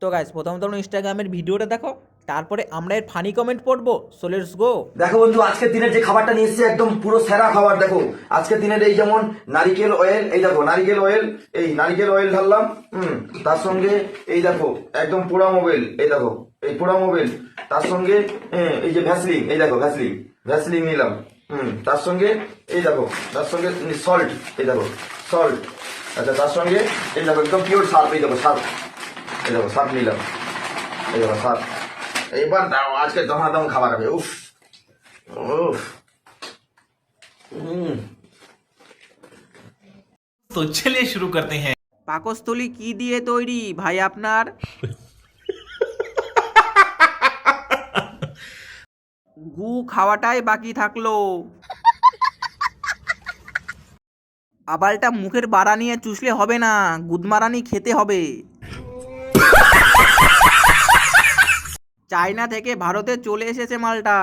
তো গাইস প্রথমত ইনস্টাগ্রামের ভিডিওটা দেখো, তারপরে আমরা এর ফানি কমেন্ট পড়বো। So let's go. দেখো বন্ধু, আজকের দিনের যে খাবারটা নিয়ে এসেছে একদম পুরো সেরা খাবার। দেখো আজকের দিনের এই যেমন নারিকেল অয়েল, এই দেখো নারিকেল অয়েল, এই নারিকেল অয়েল ঢাললাম। তার সঙ্গে এই দেখো একদম পোড়া মোবাইল, এই দেখো এই পোড়া মোবাইল। তার সঙ্গে এই যে ভ্যাসলিন, এই দেখো ভ্যাসলিন, ভ্যাসলিন নিলাম। তার সঙ্গে এই দেখো, তার সঙ্গে সল্ট, এই দেখো সল্ট। আচ্ছা, তার সঙ্গে এই দেখো একদম পিওর সার্ফ, এই দেখো সার্ফ, এই দেখো সার্ফ নিলাম, এই দেখো সার্ফ। এবার দাও, আজকে দম খাবার হবে। উফ উফ। तो चलिए शुरू करते हैं। পাকস্থলী কি দিয়ে তৈরি ভাই আপনার? গু খাওয়াটাই বাকি থাকলো। আবালটা মুখের বাড়া নিয়ে চুষলে হবে না, গুদমারানি খেতে হবে। চায়না থেকে ভারতে চলে এসেছে মালটা।